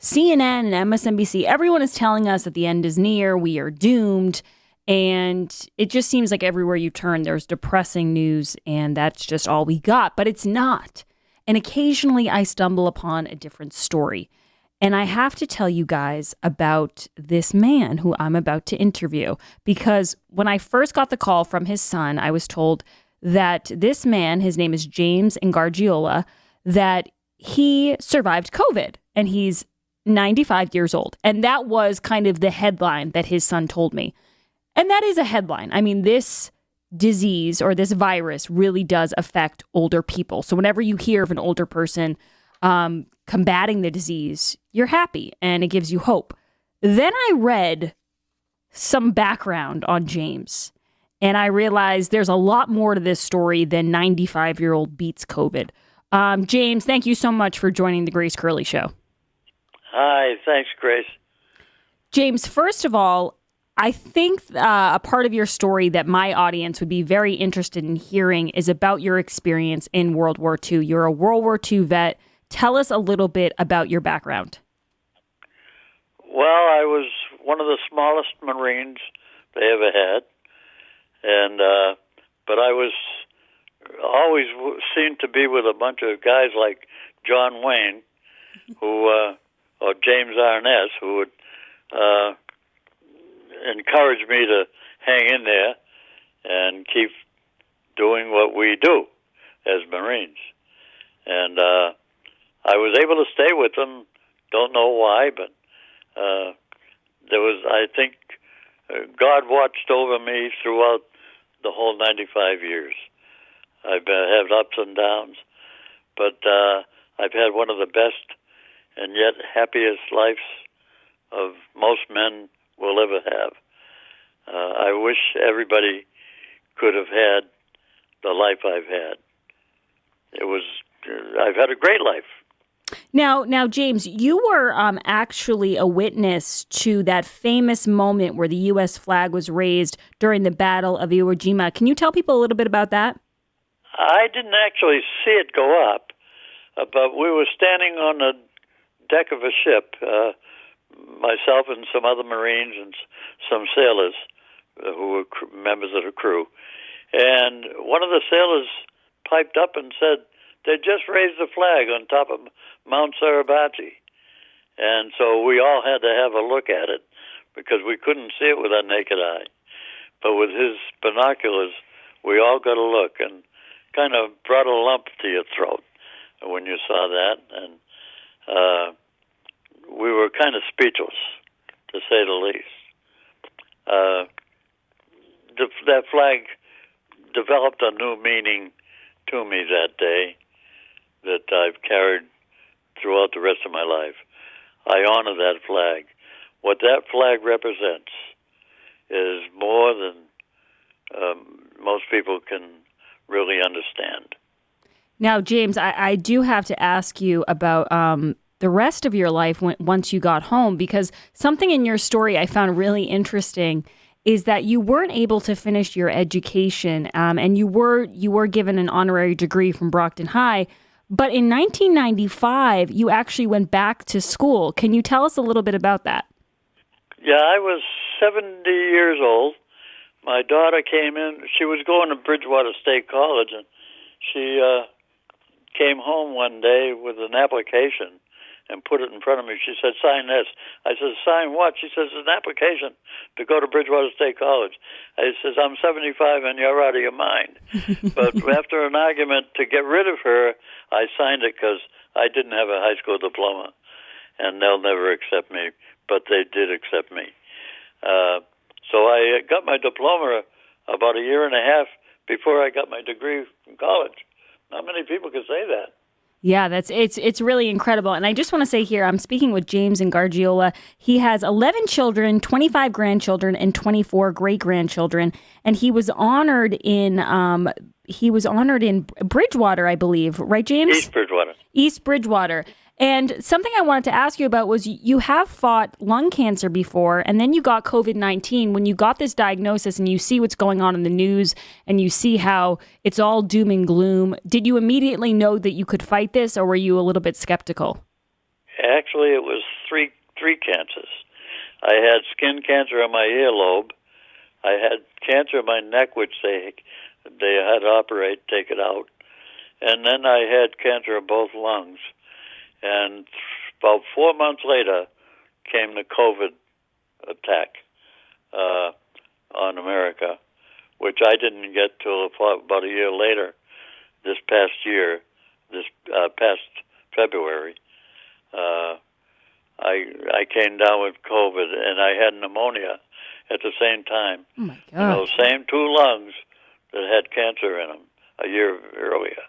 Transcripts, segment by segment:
CNN and MSNBC, everyone is telling us that the end is near, we are doomed. And it just seems like everywhere you turn, there's depressing news, and that's just all we got. But it's not. And occasionally I stumble upon a different story. And I have to tell you guys about this man who I'm about to interview, because when I first got the call from his son, I was told that this man, his name is James Ingargiola, that he survived COVID and he's 95 years old. And that was kind of the headline that his son told me. And that is a headline. I mean, this disease or this virus really does affect older people. So whenever you hear of an older person combating the disease, you're happy and it gives you hope. Then I read some background on James, and I realized there's a lot more to this story than 95-year-old beats COVID. James, thank you so much for joining the Grace Curley Show. Hi, thanks, Grace. James, first of all, I think a part of your story that my audience would be very interested in hearing is about your experience in World War II. You're a World War II vet. Tell us a little bit about your background. Well, I was one of the smallest Marines they ever had, and but I was always seemed to be with a bunch of guys like John Wayne, who or James Arness, who would encourage me to hang in there and keep doing what we do as Marines. And I was able to stay with them. Don't know why, but there was, I think, God watched over me throughout the whole 95 years. I've had ups and downs, but I've had one of the best and yet happiest lives of most men will ever have. I wish everybody could have had the life I've had. I've had a great life. Now, James, you were actually a witness to that famous moment where the U.S. flag was raised during the Battle of Iwo Jima. Can you tell people a little bit about that? I didn't actually see it go up, but we were standing on the deck of a ship, myself and some other Marines and some sailors who were members of the crew. And one of the sailors piped up and said, "They just raised the flag on top of Mount Suribachi." And so we all had to have a look at it because we couldn't see it with our naked eye. But with his binoculars, we all got a look and kind of brought a lump to your throat when you saw that. And we were kind of speechless, to say the least. That flag developed a new meaning to me that day that I've carried throughout the rest of my life. I honor that flag. What that flag represents is more than most people can really understand. Now, James, I do have to ask you about the rest of your life once you got home, because something in your story I found really interesting is that you weren't able to finish your education, and you were given an honorary degree from Brockton High. But in 1995, you actually went back to school. Can you tell us a little bit about that? Yeah, I was 70 years old. My daughter came in. She was going to Bridgewater State College, and she came home one day with an application and put it in front of me. She said, "Sign this." I said, "Sign what?" She says, "It's an application to go to Bridgewater State College." I says, "I'm 75 and you're out of your mind." But after an argument to get rid of her, I signed it because I didn't have a high school diploma, and they'll never accept me. But they did accept me. So I got my diploma about a year and a half before I got my degree from college. Not many people can say that. Yeah, it's really incredible. And I just want to say here, I'm speaking with James Ingargiola. He has 11 children, 25 grandchildren, and 24 great-grandchildren. And he was honored in Bridgewater, I believe. Right, James? East Bridgewater. East Bridgewater. And something I wanted to ask you about was you have fought lung cancer before, and then you got COVID-19. When you got this diagnosis and you see what's going on in the news and you see how it's all doom and gloom, did you immediately know that you could fight this, or were you a little bit skeptical? Actually, it was three cancers. I had skin cancer on my earlobe. I had cancer in my neck, which they had to take it out. And then I had cancer of both lungs. And about 4 months later came the COVID attack on America, which I didn't get till about a year later, this past February. I came down with COVID, and I had pneumonia at the same time. Oh, my God. You know, same two lungs that had cancer in them a year earlier.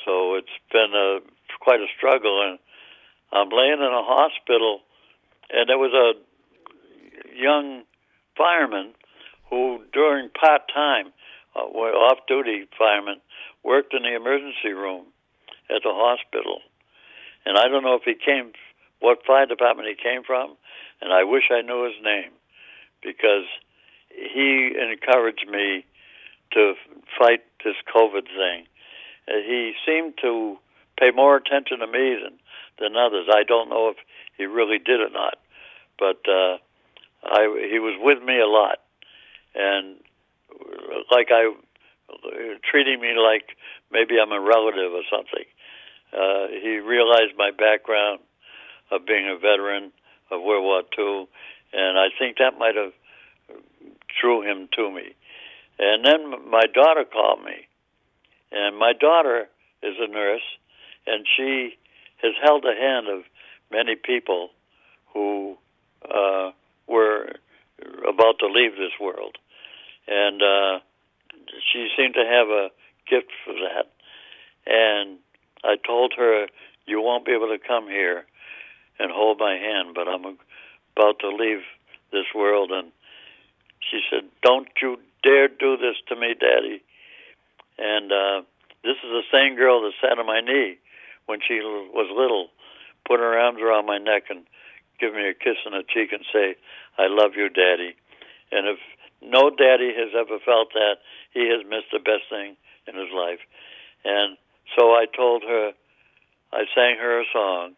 So it's been quite a struggle, and I'm laying in a hospital, and there was a young fireman who, during part-time, off-duty fireman, worked in the emergency room at the hospital. And I don't know if what fire department he came from, and I wish I knew his name, because he encouraged me to fight this COVID thing. He seemed to pay more attention to me than others. I don't know if he really did or not, but he was with me a lot, and treating me like maybe I'm a relative or something. He realized my background of being a veteran of World War II, and I think that might have drew him to me. And then my daughter called me, and my daughter is a nurse, and she has held the hand of many people who were about to leave this world. And she seemed to have a gift for that. And I told her, you won't be able to come here and hold my hand, but I'm about to leave this world. And she said, don't you dare do this to me, Daddy. And this is the same girl that sat on my knee when she was little, put her arms around my neck and give me a kiss on the cheek and say, I love you, Daddy. And if no daddy has ever felt that, he has missed the best thing in his life. And so I told her, I sang her a song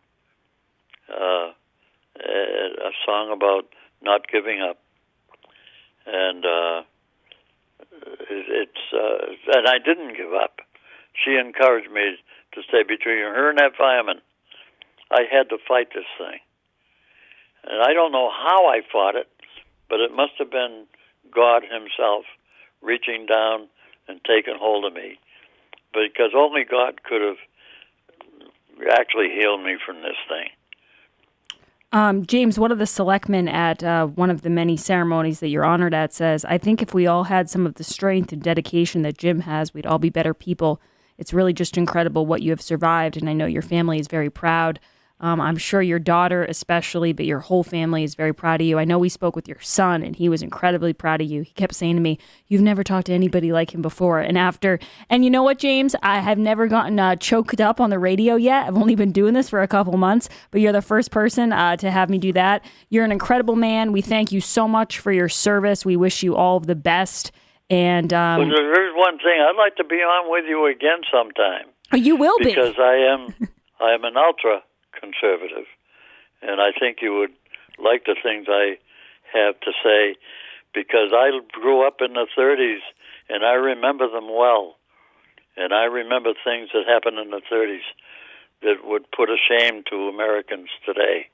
about not giving up. And and I didn't give up. She encouraged me to stay between her and that fireman. I had to fight this thing. And I don't know how I fought it, but it must have been God himself reaching down and taking hold of me, because only God could have actually healed me from this thing. James, one of the selectmen at one of the many ceremonies that you're honored at says, I think if we all had some of the strength and dedication that Jim has, we'd all be better people. It's really just incredible what you have survived, and I know your family is very proud. I'm sure your daughter especially, but your whole family is very proud of you. I know we spoke with your son, and he was incredibly proud of you. He kept saying to me, you've never talked to anybody like him before. And you know what, James? I have never gotten choked up on the radio yet. I've only been doing this for a couple months, but you're the first person to have me do that. You're an incredible man. We thank you so much for your service. We wish you all of the best. And well, there's one thing. I'd like to be on with you again sometime. You will be. Because I am an ultra conservative, and I think you would like the things I have to say, because I grew up in the 30s, and I remember them well. And I remember things that happened in the 30s that would put a shame to Americans today,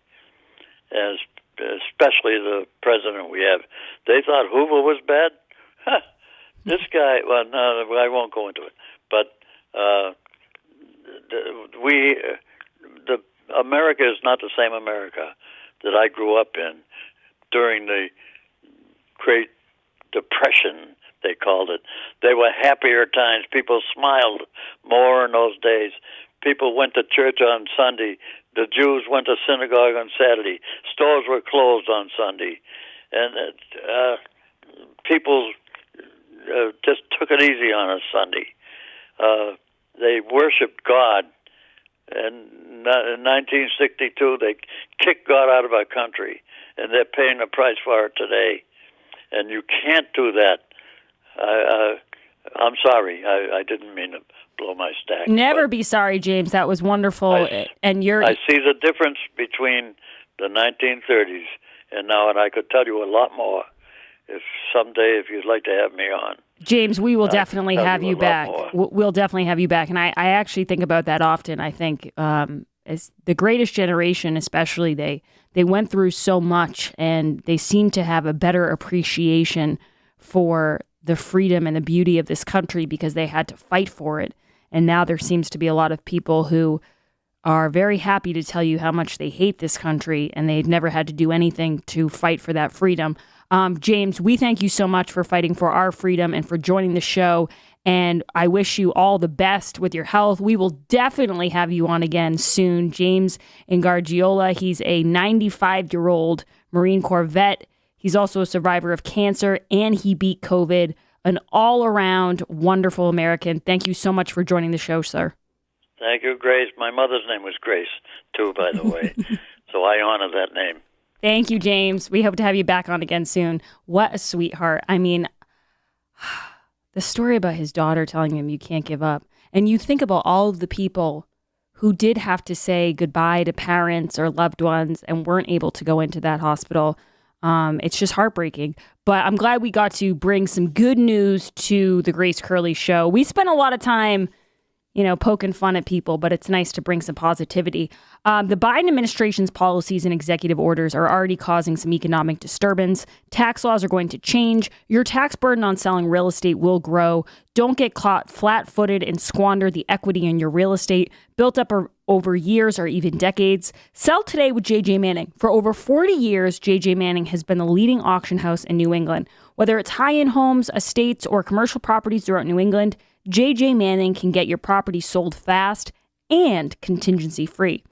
and especially the president we have. They thought Hoover was bad. This guy, well, no, I won't go into it, but America is not the same America that I grew up in during the Great Depression, they called it. They were happier times. People smiled more in those days. People went to church on Sunday. The Jews went to synagogue on Saturday. Stores were closed on Sunday. And people just took it easy on a Sunday. They worshiped God. And in 1962, they kicked God out of our country, and they're paying the price for it today. And you can't do that. I'm sorry. I didn't mean to blow my stack. Never be sorry, James. That was wonderful. I see the difference between the 1930s and now, and I could tell you a lot more if you'd like to have me on. James, we will definitely have you back. We'll definitely have you back. And I actually think about that often. I think as the greatest generation, especially, they went through so much, and they seem to have a better appreciation for the freedom and the beauty of this country because they had to fight for it. And now there seems to be a lot of people who are very happy to tell you how much they hate this country, and they've never had to do anything to fight for that freedom. James, we thank you so much for fighting for our freedom and for joining the show. And I wish you all the best with your health. We will definitely have you on again soon. James Ingargiola, he's a 95-year-old Marine Corps vet. He's also a survivor of cancer, and he beat COVID. An all-around wonderful American. Thank you so much for joining the show, sir. Thank you, Grace. My mother's name was Grace, too, by the way. So I honor that name. Thank you, James. We hope to have you back on again soon. What a sweetheart. I mean, the story about his daughter telling him you can't give up. And you think about all of the people who did have to say goodbye to parents or loved ones and weren't able to go into that hospital. It's just heartbreaking. But I'm glad we got to bring some good news to the Grace Curley Show. We spent a lot of time, poking fun at people, but it's nice to bring some positivity. The Biden administration's policies and executive orders are already causing some economic disturbance. Tax laws are going to change. Your tax burden on selling real estate will grow. Don't get caught flat-footed and squander the equity in your real estate built up over years or even decades. Sell today with J.J. Manning. For over 40 years, J.J. Manning has been the leading auction house in New England. Whether it's high-end homes, estates, or commercial properties throughout New England, J.J. Manning can get your property sold fast and contingency-free.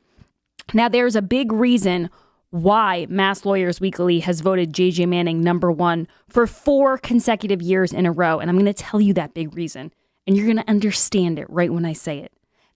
Now, there's a big reason why Mass Lawyers Weekly has voted J.J. Manning number one for 4 consecutive years in a row. And I'm going to tell you that big reason. And you're going to understand it right when I say it.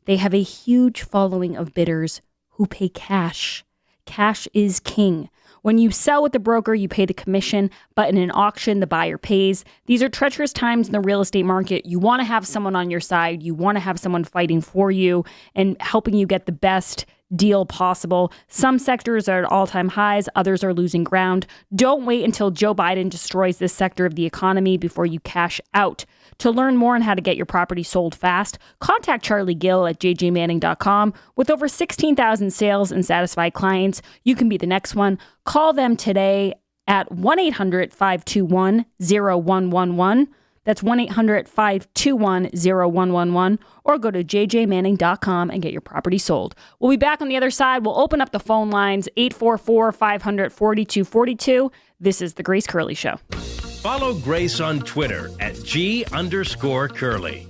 They have a huge following of bidders who pay cash. Cash is king. When you sell with the broker, you pay the commission, but in an auction, the buyer pays. These are treacherous times in the real estate market. You want to have someone on your side. You want to have someone fighting for you and helping you get the best deal possible. Some sectors are at all-time highs. Others are losing ground. Don't wait until Joe Biden destroys this sector of the economy before you cash out. To learn more on how to get your property sold fast, contact Charlie Gill at jjmanning.com. With over 16,000 sales and satisfied clients, you can be the next one. Call them today at 1-800-521-0111. That's 1-800-521-0111, or go to jjmanning.com and get your property sold. We'll be back on the other side. We'll open up the phone lines, 844-500-4242. This is The Grace Curley Show. Follow Grace on Twitter at @G_Curley.